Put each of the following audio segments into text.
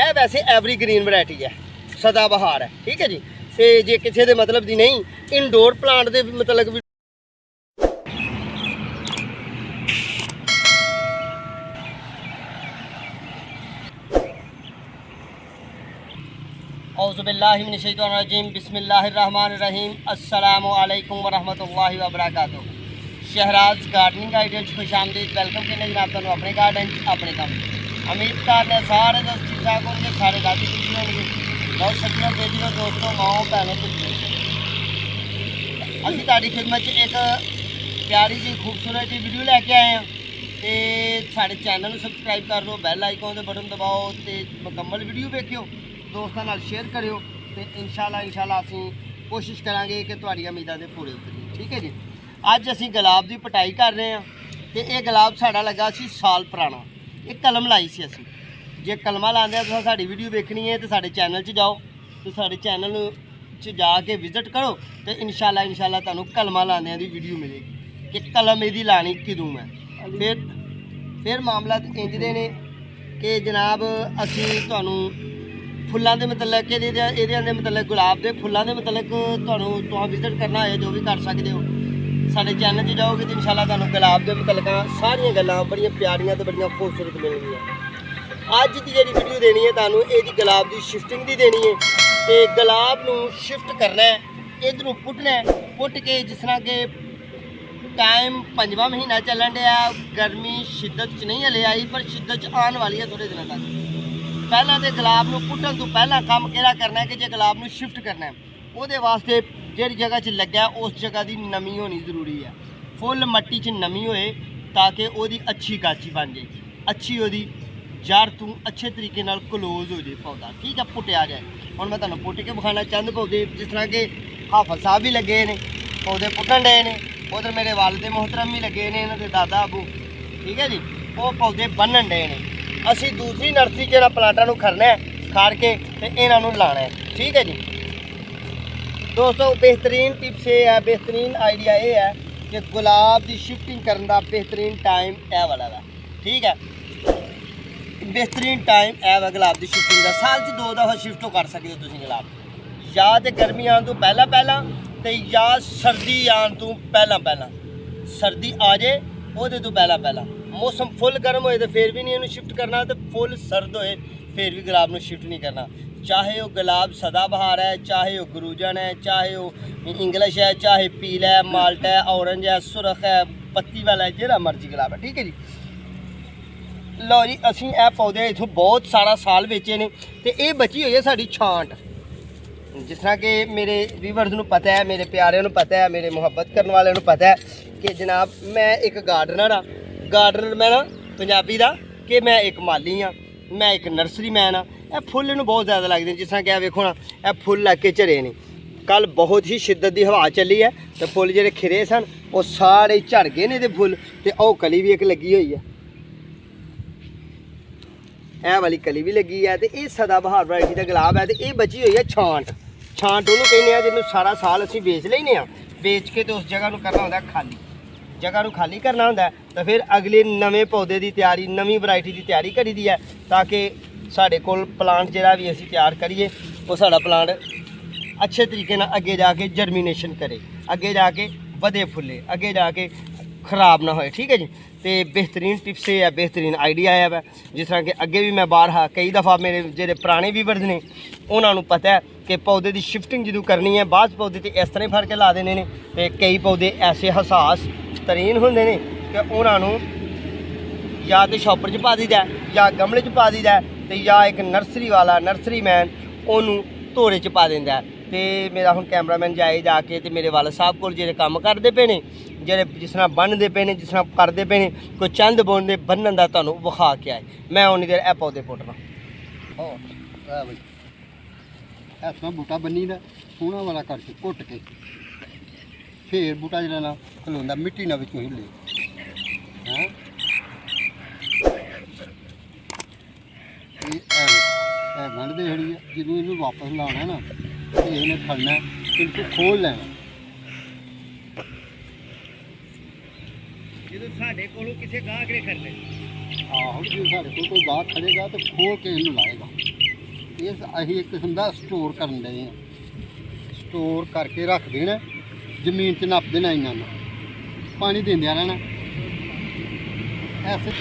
है वैसे एवरीग्रीन वैरायटी है, सदाबहार है। ठीक है जी। तो जे किसी के मतलब की नहीं, इनडोर प्लांट के मतलब भी औज़ुबिल्लाहिमिनश्शैतानिर्रजीम बिस्मिल्लाहिर्रहमानिर्रहीम अस्सलामु अलैकुम वरहमतुल्लाहि वबरकातुहू। शहराज गार्डनिंग आइडिया खुशामदीद। वेलकम करने जनाब तुहानू अपने गार्डन अपने काम। उम्मीद करते हैं सारे दोस्त ठीक ठाक होंगे, सारे राजी खुशी होंगे। बहुत सच्चियों बेटियों दोस्तों माओ भैनों असीं तुहाडी खिदमत एक प्यारी जी खूबसूरत जी वीडियो लैके आए हैं। तो साढ़े चैनल सबसक्राइब कर लो, बैल आइकन के बटन दबाओ तो मुकम्मल वीडियो देखियो, दोस्तों नाल शेयर करियो। तो इंशाल्लाह असीं कोशिश करांगे कि तुहाडी उम्मीदां दे पूरे उतरीए। ठीक है जी। अज असीं गुलाब की पटाई कर रहे हैं। तो ये गुलाब साड़ा लगा सी साल पुराना, एक कलम लाई सी असीं। जे कलमा लांदे तुसीं साडी वीडियो देखनी है तो साडे चैनल च जाओ, तो साडे चैनल च जाके विजिट करो तो इंशाल्लाह तुहानू कलमा लांदियां दी वीडियो मिलेगी कि कलम इहदी लानी किदों है। फिर मामला इंज दे ने कि जनाब असीं तुहानू फुल्लां दे मतलब कि इहदे मतलब गुलाब के फुल्लां दे मतलब तुहां विजिट करना है जो भी कर सकते हो। साढ़े चैनल से जाओगे तो इंशाल्लाह तुहानू गुलाब के मतलब सारियां गल्लां बड़ियां प्यारियां तो बड़ियां खूबसूरत मिलणगियां। अज की जी वीडियो देनी है तुहानू इहदी गुलाब की शिफ्टिंग की देनी है। तो गुलाब नू शिफ्ट करना है, इधरों पुटना है, पुट के जिस तरह के टाइम 5वां महीना चलन दिया, गर्मी शिद्दत च नहीं हले आई पर शिद्दत च आने वाली है थोड़े दिनों तक। पहला तो गुलाब नू पुटन तो पहला काम केड़ा करना है कि जो गुलाब नू शिफ्ट करना है वो वास्ते जिहड़ी जगह च लग्या उस जगह की नमी होनी जरूरी है। फुल मट्टी च नमी होए ताकि वो अच्छी गाची बन जाए, अच्छी वो जड़ तू अच्छे तरीके नाल क्लोज हो जाए पौधा। ठीक है, पुटिया जाए। हुण मैं तुहानू पुट के विखाना चंद पौधे जिस तरह के हाफिज साहब भी लगे ने पौधे पुटन डे ने, उधर मेरे वालिद मोहतरम भी लगे ने, इन्होंने दादा अबू। ठीक है जी, वो पौधे बन्नन डे ने। असी दूसरी नर्सरी जो प्लांटा खड़ना है खाड़ के तो इन्हों लाना है। ठीक है जी दोस्तों, बेहतरीन टिप्स ये है, बेहतरीन आइडिया ये है कि गुलाब की शिफ्टिंग करने का बेहतरीन टाइम यह वाला है। ठीक है, बेहतरीन टाइम है गुलाब की शिफ्टिंग का। साल च 2 दफ़ा शिफ्ट कर सकते हो तुम गुलाब, या तो गर्मी आने तो पहला तो या सर्दी आने तो पहला। सर्दी आ जाए वो तो पहला मौसम फुल गर्म होए तो फिर भी नहीं इन्हें शिफ्ट करना, तो फुल सर्द होए फिर भी गुलाब में शिफ्ट नहीं करना। चाहे वो गुलाब सदाबहार है, चाहे वो गुरूजन है, चाहे वो इंग्लिश है, चाहे पीला है, माल्टा है, ऑरेंज है, सुरख है, पत्ती वाला है, जो मर्जी गुलाब है। ठीक है जी। लो जी, असी यह पौधे इतों बहुत सारा साल बेचे ने तो ये बची हुई है साड़ी छांट। जिस तरह कि मेरे व्यूअर्स को पता है, मेरे प्यारे पता है, मेरे मुहब्बत करने वाले पता है कि जनाब मैं एक गार्डनर हाँ। गार्डनर मैं ना पंजाबी का कि मैं एक माली हाँ, मैं एक नर्सरी मैन हाँ। यह फुल इन्हूं बहुत ज़्यादा लगते हैं। जिस तरह कि वेखो ना, यह फुल लग के झरे ने। कल बहुत ही शिद्दत की हवा चली है तो फुल जो खिरे सन वो सारे झड़ गए ने। फुल तो वह कली भी एक लगी हुई है, यह वाली कली भी लगी है। तो ये सदाबहार वैरायटी का गुलाब है। तो ये बची हुई है छांट उन्होंने कहने जिन्होंने सारा साल असीं बेच लेने बेच के तो उस जगह को करना होता खाली, जगह को खाली करना होता है। तो फिर अगले नवे पौधे की तैयारी, नवी वैरायटी की तैयारी करी दी है ताकि साढ़े कोल प्लांट जो भी असीं तैयार करिए वो साड़ा प्लांट अच्छे तरीके नाल अगे जाके जर्मीनेशन करे, अगे जाके वधे फुले, अगे जाके खराब ना होए। ठीक है जी। तो बेहतरीन टिप्स ये है, बेहतरीन आइडिया है वै। जिस तरह कि अगे भी मैं बाहर हाँ कई दफ़ा मेरे जो पुराने व्यूअर्स ने उन्होंने पता है कि पौधे की शिफ्टिंग जो करनी है, बाद पौधे तो इस तरह फड़ के ला देने ने। तो कई पौधे ऐसे हसास तरीन होंगे ने कि उन्होंने या तो शॉपर च पा दीदा या गमले च पा दीदा तो या एक नर्सरी वाला नर्सरी मैन उन्होंने धोरे च पा देंदा है। तो मेरा हुण कैमरामैन जाए जाके तो मेरे वाले साहब को जो काम करते पे ने, जो जिस तरह बनते पे ने, जिस तरह करते पे ने, कोई चंद बुनते बन्नन का तुहानू विखा के आए। मैं उन्नी देर ए पौधे पुटना ऐसा बूटा बनी दा सोहना वाला करके घुट के फिर बूटा जो ना खलोंदा मिट्टी ना विचों हिले है। गंढते खड़ी है जो इन्हू वापस लाना ना इन्हें खड़ना इनको खोल लेना। जो साढ़े कोलों किसी गाहक ने खड़ने आहो जो साढ़े कोई गाहक खड़ेगा तो खोल के इन्हू लाएगा। ਇਹ ਅਸੀਂ ਇੱਕ ਕਿਸਮ ਦਾ ਸਟੋਰ ਕਰਨ ਦੇ ਆ, ਸਟੋਰ ਕਰਕੇ ਰੱਖ ਦੇਣਾ, ਜ਼ਮੀਨ 'ਚ ਨੱਪ ਦੇਣਾ, ਇਹਨਾਂ ਨੂੰ ਪਾਣੀ ਦਿੰਦਿਆਂ ਰਹਿਣਾ ਐਸੇ।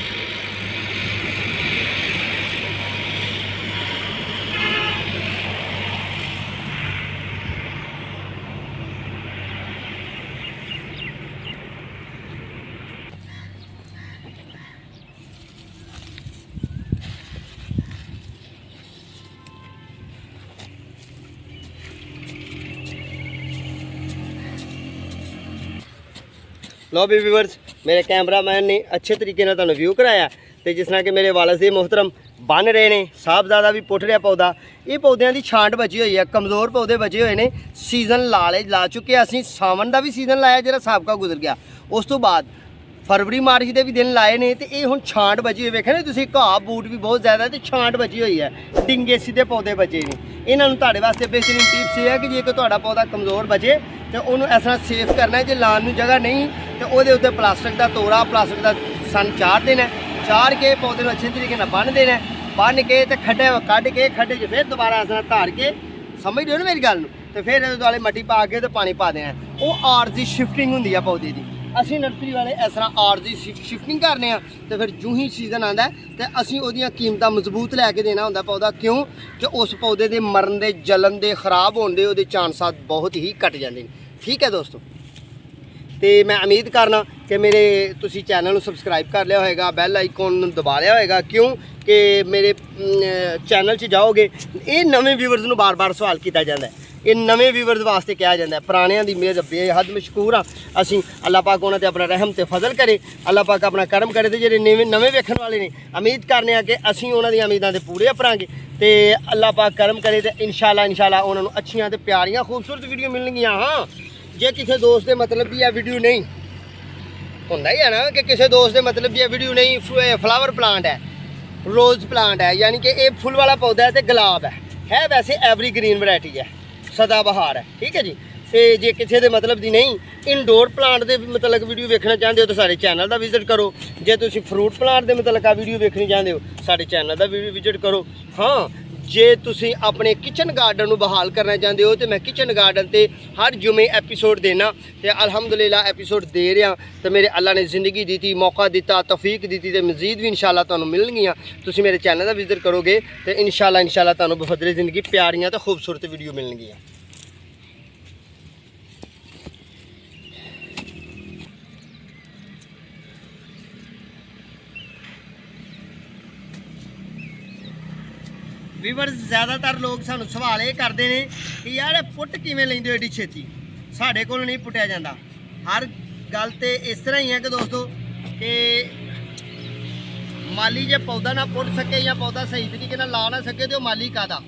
ਲੋ ਵੀ ਵੀਵਰਸ, ਮੇਰੇ ਕੈਮਰਾਮੈਨ ਨੇ ਅੱਛੇ ਤਰੀਕੇ ਨਾਲ ਤੁਹਾਨੂੰ ਵਿਊ ਕਰਾਇਆ ਤੇ ਜਿਸ ਤਰ੍ਹਾਂ ਕਿ ਮੇਰੇ ਵਾਲਦ ਦੇ ਮੁਹਤਰਮ ਬਣ ਰਹੇ ਨੇ, ਸਾਹਿਬਜ਼ਾਦਾ ਵੀ ਪੁੱਟ ਰਿਹਾ ਪੌਦਾ। ਇਹ ਪੌਦਿਆਂ ਦੀ ਛਾਂਟ ਬਚੀ ਹੋਈ ਹੈ, ਕਮਜ਼ੋਰ ਪੌਦੇ ਬਚੇ ਹੋਏ ਨੇ। ਸੀਜ਼ਨ ਲਾ ਚੁੱਕੇ ਅਸੀਂ, ਸਾਵਣ ਦਾ ਵੀ ਸੀਜ਼ਨ ਲਾਇਆ ਜਿਹੜਾ ਸਾਬਕਾ ਗੁਜ਼ਰ ਗਿਆ, ਉਸ ਤੋਂ ਬਾਅਦ ਫਰਵਰੀ ਮਾਰਚ ਦੇ ਵੀ ਦਿਨ ਲਾਏ ਨੇ ਤੇ ਇਹ ਹੁਣ ਛਾਂਟ ਬਚੀ ਹੋਈ। ਵੇਖਿਆ ਨਾ ਤੁਸੀਂ, ਘਾਹ ਬੂਟ ਵੀ ਬਹੁਤ ਜ਼ਿਆਦਾ ਤੇ ਛਾਂਟ ਬਚੀ ਹੋਈ ਹੈ, ਡਿੰਗੇ ਸਿੱਧੇ ਪੌਦੇ ਬਚੇ ਨੇ। ਇਹਨਾਂ ਨੂੰ ਤੁਹਾਡੇ ਵਾਸਤੇ ਬੇਹਤਰੀਨ ਟਿਪਸ ਇਹ ਹੈ ਕਿ ਜੇ ਤੁਹਾਡਾ ਪੌਦਾ ਕਮਜ਼ੋਰ ਬਚੇ ਤੇ ਉਹਨੂੰ ਇਸ ਤਰ੍ਹਾਂ ਸੇਫ ਕਰਨਾ। ਜੇ ਲਾਉਣ ਨੂੰ ਜਗ੍ਹਾ ਨਹੀਂ ਤੇ ਉਹਦੇ ਉੱਤੇ ਪਲਾਸਟਿਕ ਦਾ ਤੋੜਾ, ਪਲਾਸਟਿਕ ਦਾ ਸਨ ਚਾੜ ਦੇਣਾ, ਚਾੜ ਕੇ ਪੌਦੇ ਨੂੰ ਅੱਛੇ ਤਰੀਕੇ ਨਾਲ ਬੰਨ੍ਹ ਦੇਣਾ, ਬੰਨ੍ਹ ਕੇ ਤੇ ਖੱਡੇ ਕੱਢ ਕੇ, ਖੱਡੇ 'ਚ ਫਿਰ ਦੁਬਾਰਾ ਇਸ ਤਰ੍ਹਾਂ ਧਾਰ ਕੇ, ਸਮਝਦੇ ਹੋ ਨਾ ਮੇਰੀ ਗੱਲ ਨੂੰ, ਤੇ ਫਿਰ ਇਹਦੇ ਦੁਆਲੇ ਮਿੱਟੀ ਪਾ ਕੇ ਤੇ ਪਾਣੀ ਪਾ ਦੇਣਾ। ਉਹ ਆਰਜ਼ੀ ਸ਼ਿਫਟਿੰਗ ਹੁੰਦੀ ਆ ਪੌਦੇ ਦੀ। ਅਸੀਂ ਨਰਸਰੀ ਵਾਲੇ ਇਸ ਤਰ੍ਹਾਂ ਆਰਜ਼ੀ ਸ਼ਿਫਟਿੰਗ ਕਰਨੇ ਆ ਤੇ ਫਿਰ ਜੂੰ ਹੀ ਸੀਜ਼ਨ ਆਉਂਦਾ ਤੇ ਅਸੀਂ ਉਹਦੀਆਂ ਕੀਮਤਾਂ ਮਜ਼ਬੂਤ ਲੈ ਕੇ ਦੇਣਾ ਹੁੰਦਾ ਪੌਦਾ। ਕਿਉਂ ਕਿ ਉਸ ਪੌਦੇ ਦੇ ਮਰਨ ਦੇ, ਜਲਣ ਦੇ, ਖਰਾਬ ਹੋਣ ਦੇ ਉਹਦੇ ਚਾਂਸਾਂ ਬਹੁਤ ਹੀ ਘਟ ਜਾਂਦੇ ਨੇ। ਠੀਕ ਹੈ ਦੋਸਤੋ, ਤੇ ਮੈਂ ਉਮੀਦ ਕਰਨਾ ਕਿ ਮੇਰੇ ਤੁਸੀਂ ਚੈਨਲ ਨੂੰ ਸਬਸਕ੍ਰਾਈਬ ਕਰ ਲਿਆ ਹੋਏਗਾ, ਬੈਲ ਆਈਕਨ ਨੂੰ ਦਬਾ ਲਿਆ ਹੋਏਗਾ। ਕਿਉਂ ਕਿ ਮੇਰੇ ਚੈਨਲ 'ਚ ਜਾਓਗੇ, ਇਹ ਨਵੇਂ ਵਿਊਵਰਸ ਨੂੰ ਬਾਰ-ਬਾਰ ਸਵਾਲ ਕੀਤਾ ਜਾਂਦਾ ਹੈ, ਇਹ ਨਵੇਂ ਵਿਊਵਰਸ ਵਾਸਤੇ ਕਿਹਾ ਜਾਂਦਾ। ਪੁਰਾਣਿਆਂ ਦੀ ਮੇਰ ਬੇਹੱਦ ਮਸ਼ਕੂਰ ਆ ਅਸੀਂ। ਅੱਲਾਹ ਪਾਕ ਉਹਨਾਂ ਤੇ ਆਪਣਾ ਰਹਿਮ ਤੇ ਫਜ਼ਲ ਕਰੇ, ਅੱਲਾਹ ਪਾਕ ਆਪਣਾ ਕਰਮ ਕਰੇ। ਤੇ ਜਿਹੜੇ ਨਵੇਂ ਵੇਖਣ ਵਾਲੇ ਨੇ, ਉਮੀਦ ਕਰਨੇ ਆ ਕਿ ਅਸੀਂ ਉਹਨਾਂ ਦੀਆਂ ਉਮੀਦਾਂ ਦੇ ਪੂਰੇ ਉਪਰਾਂਗੇ ਤੇ ਅੱਲਾਹ ਪਾਕ ਕਰਮ ਕਰੇ ਤੇ ਇਨਸ਼ਾਅੱਲਾ ਉਹਨਾਂ ਨੂੰ ਅੱਛੀਆਂ ਤੇ ਪਿਆਰੀਆਂ ਖੂਬਸੂਰਤ ਵੀਡੀਓ ਮਿਲਣਗੀਆਂ। ਹਾਂ, ਜੇ ਕਿਸੇ ਦੋਸਤ ਦੇ ਮਤਲਬ ਵੀ ਇਹ ਵੀਡੀਓ ਨਹੀਂ ਹੁੰਦਾ ਹੀ ਹੈ ਨਾ, ਕਿ ਕਿਸੇ ਦੋਸਤ ਦੇ ਮਤਲਬ ਵੀ ਇਹ ਵੀਡੀਓ ਨਹੀਂ, ਫਲਾਵਰ ਪਲਾਂਟ ਹੈ, ਰੋਜ਼ ਪਲਾਂਟ ਹੈ, ਯਾਨੀ ਕਿ ਇਹ ਫੁੱਲ ਵਾਲਾ ਪੌਦਾ ਹੈ ਤੇ ਗੁਲਾਬ ਹੈ ਵੈਸੇ ਐਵਰੀ ਗ੍ਰੀਨ ਵੈਰਾਈਟੀ ਹੈ, ਸਦਾ ਬਹਾਰ ਹੈ। ਠੀਕ ਹੈ ਜੀ। ਤੇ ਜੇ ਕਿਸੇ ਦੇ ਮਤਲਬ ਦੀ ਨਹੀਂ, ਇਨਡੋਰ ਪਲਾਂਟ ਦੇ ਮਤਲਬ ਵੀਡੀਓ ਵੇਖਣਾ ਚਾਹੁੰਦੇ ਹੋ ਤਾਂ ਸਾਡੇ ਚੈਨਲ ਦਾ ਵਿਜ਼ਿਟ ਕਰੋ। ਜੇ ਤੁਸੀਂ ਫਰੂਟ ਪਲਾਂਟ ਦੇ ਮਤਲਬ ਆ ਵੀਡੀਓ ਵੇਖਣੀ ਚਾਹੁੰਦੇ ਹੋ, ਸਾਡੇ ਚੈਨਲ ਦਾ ਵਿਜ਼ਿਟ ਕਰੋ। ਹਾਂ, ਜੇ ਤੁਸੀਂ ਆਪਣੇ ਕਿਚਨ ਗਾਰਡਨ ਨੂੰ ਬਹਾਲ ਕਰਨਾ ਚਾਹੁੰਦੇ ਹੋ ਤੇ ਮੈਂ ਕਿਚਨ ਗਾਰਡਨ ਤੇ ਹਰ ਜੁਮੇ ਐਪੀਸੋਡ ਦੇਣਾ ਤੇ ਅਲਹਮਦੁਲਿਲਾ ਐਪੀਸੋਡ ਦੇ ਰਿਹਾ। ਤੇ ਮੇਰੇ ਅੱਲਾ ਨੇ ਜ਼ਿੰਦਗੀ ਦਿੱਤੀ, ਮੌਕਾ ਦਿੱਤਾ, ਤੌਫੀਕ ਦਿੱਤੀ ਤੇ ਮਜ਼ੀਦ ਵੀ ਇਨਸ਼ਾਅੱਲਾ ਤੁਹਾਨੂੰ ਮਿਲਣਗੀਆਂ। ਤੁਸੀਂ ਮੇਰੇ ਚੈਨਲ ਦਾ ਵਿਜ਼ਿਟ ਕਰੋਗੇ ਤੇ ਇਨਸ਼ਾਅੱਲਾ ਤੁਹਾਨੂੰ ਬਫਦਲੇ ਜ਼ਿੰਦਗੀ ਪਿਆਰੀਆਂ ਤੇ ਖੂਬਸੂਰਤ ਵੀਡੀਓ ਮਿਲਣਗੀਆਂ। ਵੀਵਰਸ, ਜ਼ਿਆਦਾਤਰ ਲੋਕ ਸਾਨੂੰ ਸਵਾਲ ਇਹ ਕਰਦੇ ਨੇ ਕਿ ਯਾਰ ਇਹ ਪੁੱਟ ਕਿਵੇਂ ਲੈਂਦੇ ਹੋ ਏਡੀ ਛੇਤੀ। ਸਾਡੇ ਕੋਲ ਨਹੀਂ ਪੁੱਟਿਆ ਜਾਂਦਾ। ਹਰ ਗੱਲ ਤੇ ਇਸ ਤਰ੍ਹਾਂ ਹੀ ਹੈ ਕਿ ਦੋਸਤੋ, ਕਿ ਮਾਲੀ ਜੇ ਪੌਦਾ ਨਾ ਪੁੱਟ ਸਕੇ ਜਾਂ ਪੌਦਾ ਸਹੀ ਤਰੀਕੇ ਨਾਲ ਲਾ ਨਾ ਸਕੇ ਤੇ ਉਹ ਮਾਲੀ ਕਾਹਦਾ,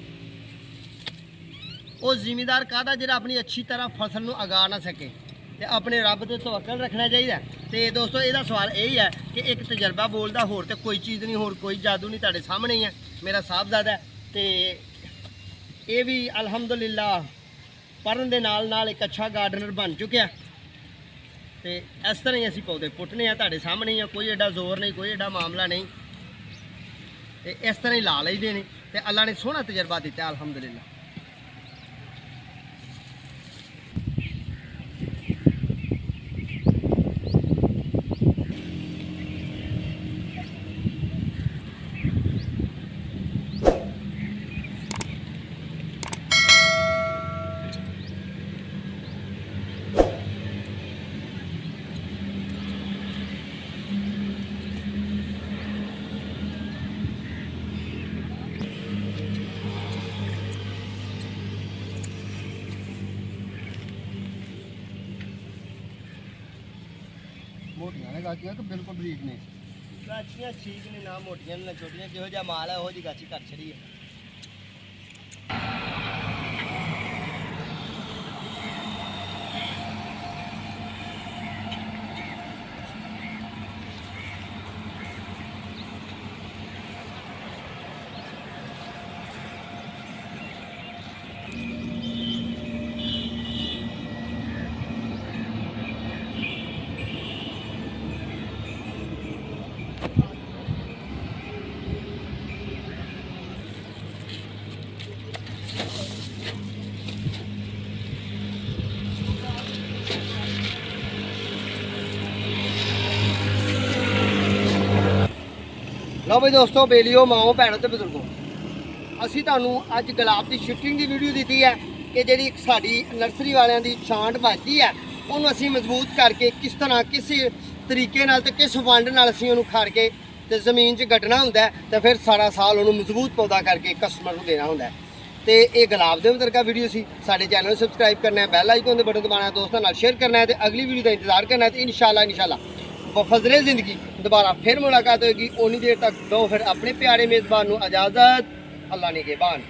ਉਹ ਜ਼ਿਮੀਂਦਾਰ ਕਾਹਦਾ ਜਿਹੜਾ ਆਪਣੀ ਅੱਛੀ ਤਰ੍ਹਾਂ ਫਸਲ ਨੂੰ ਉਗਾ ਨਾ ਸਕੇ। ਤੇ ਆਪਣੇ ਰੱਬ ਤੇ ਤਵੱਕਲ ਰੱਖਣਾ ਚਾਹੀਦਾ। ਤੇ ਦੋਸਤੋ, ਇਹਦਾ ਸਵਾਲ ਇਹ ਹੀ ਹੈ ਕਿ ਇੱਕ ਤਜਰਬਾ ਬੋਲਦਾ, ਹੋਰ ਤੇ ਕੋਈ ਚੀਜ਼ ਨਹੀਂ, ਹੋਰ ਕੋਈ ਜਾਦੂ ਨਹੀਂ, ਤੁਹਾਡੇ ਸਾਹਮਣੇ ਹੀ ਹੈ ਮੇਰਾ ਸਾਹਿਬਜ਼ਾਦਾ। ਤੇ ਇਹ ਵੀ ਅਲਹਮਦੁਲਿਲਾ ਪੜ੍ਹਨ ਦੇ ਨਾਲ ਨਾਲ ਇੱਕ ਅੱਛਾ ਗਾਰਡਨਰ ਬਣ ਚੁੱਕਿਆ। ਤੇ ਇਸ ਤਰ੍ਹਾਂ ਹੀ ਅਸੀਂ ਪੌਦੇ ਪੁੱਟਨੇ ਆ, ਤੁਹਾਡੇ ਸਾਹਮਣੇ ਹੀ ਆ, ਕੋਈ ਐਡਾ ਜ਼ੋਰ ਨਹੀਂ, ਕੋਈ ਐਡਾ ਮਾਮਲਾ ਨਹੀਂ। ਤੇ ਇਸ ਤਰ੍ਹਾਂ ਹੀ ਲਾ ਲਈਦੇ ਨੇ ਤੇ ਅੱਲਾ ਨੇ ਸੋਹਣਾ ਤਜਰਬਾ ਦਿੱਤਾ ਅਲਹਮਦੁਲਿਲਾ। ਮੋਟੀਆਂ ਨੇ ਗਾਚੀਆਂ ਕਿ ਬਿਲਕੁਲ ਬਰੀਕ ਨੇ? ਗਾਚੀਆਂ ਠੀਕ ਨੇ, ਨਾ ਮੋਟੀਆਂ ਨਾ ਛੋਟੀਆਂ, ਜਿਹੋ ਜਿਹਾ ਮਾਲ ਹੈ ਉਹੋ ਜਿਹੀ ਗਾਚੀ ਕਰ ਛੜੀ ਹੈ। ਲਓ ਬਈ ਦੋਸਤੋ, ਬੇਲੀਓ, ਮਾਓ, ਭੈਣੋ ਤੇ ਬਜ਼ੁਰਗੋ, ਅਸੀਂ ਤੁਹਾਨੂੰ ਅੱਜ ਗੁਲਾਬ ਦੀ ਸ਼ਿਫਟਿੰਗ ਦੀ ਵੀਡੀਓ ਦਿੱਤੀ ਹੈ ਕਿ ਜਿਹੜੀ ਸਾਡੀ ਨਰਸਰੀ ਵਾਲਿਆਂ ਦੀ ਛਾਂਟ ਵੱਜਦੀ ਹੈ ਉਹਨੂੰ ਅਸੀਂ ਮਜ਼ਬੂਤ ਕਰਕੇ ਕਿਸ ਤਰ੍ਹਾਂ ਕਿਸ ਤਰੀਕੇ ਨਾਲ ਤੇ ਕਿਸ ਵੰਡ ਨਾਲ ਅਸੀਂ ਉਹਨੂੰ ਖੜ ਕੇ ਤੇ ਜ਼ਮੀਨ 'ਚ ਗੱਡਣਾ ਹੁੰਦਾ ਹੈ ਤੇ ਫਿਰ ਸਾਰਾ ਸਾਲ ਉਹਨੂੰ ਮਜ਼ਬੂਤ ਪੌਦਾ ਕਰਕੇ ਕਸਟਮਰ ਨੂੰ ਦੇਣਾ ਹੁੰਦਾ ਹੈ। ਤੇ ਇਹ ਗੁਲਾਬ ਦੇ ਮੁਤਲਕਾ ਵੀਡੀਓ ਸੀ। ਸਾਡੇ ਚੈਨਲ ਨੂੰ ਸਬਸਕ੍ਰਾਈਬ ਕਰਨਾ ਹੈ, ਬੈਲ ਆਈਕਨ ਦੇ ਬਟਨ ਦਬਾਉਣਾ ਹੈ, ਦੋਸਤਾਂ ਨਾਲ ਸ਼ੇਅਰ ਕਰਨਾ ਹੈ ਤੇ ਅਗਲੀ ਵੀਡੀਓ ਦਾ ਇੰਤਜ਼ਾਰ ਕਰਨਾ ਹੈ ਤੇ ਇਨਸ਼ਾਅੱਲਾ ਬਫਜ਼ਲੇ ਜ਼ਿੰਦਗੀ ਦੁਬਾਰਾ ਫਿਰ ਮੁਲਾਕਾਤ ਹੋਏਗੀ। ਉਨੀ ਦੇਰ ਤੱਕ ਦੋ ਫਿਰ ਆਪਣੇ ਪਿਆਰੇ ਮੇਜ਼ਬਾਨ ਨੂੰ ਇਜਾਜ਼ਤ। ਅੱਲਾ ਨਿਗਹਿਬਾਨ।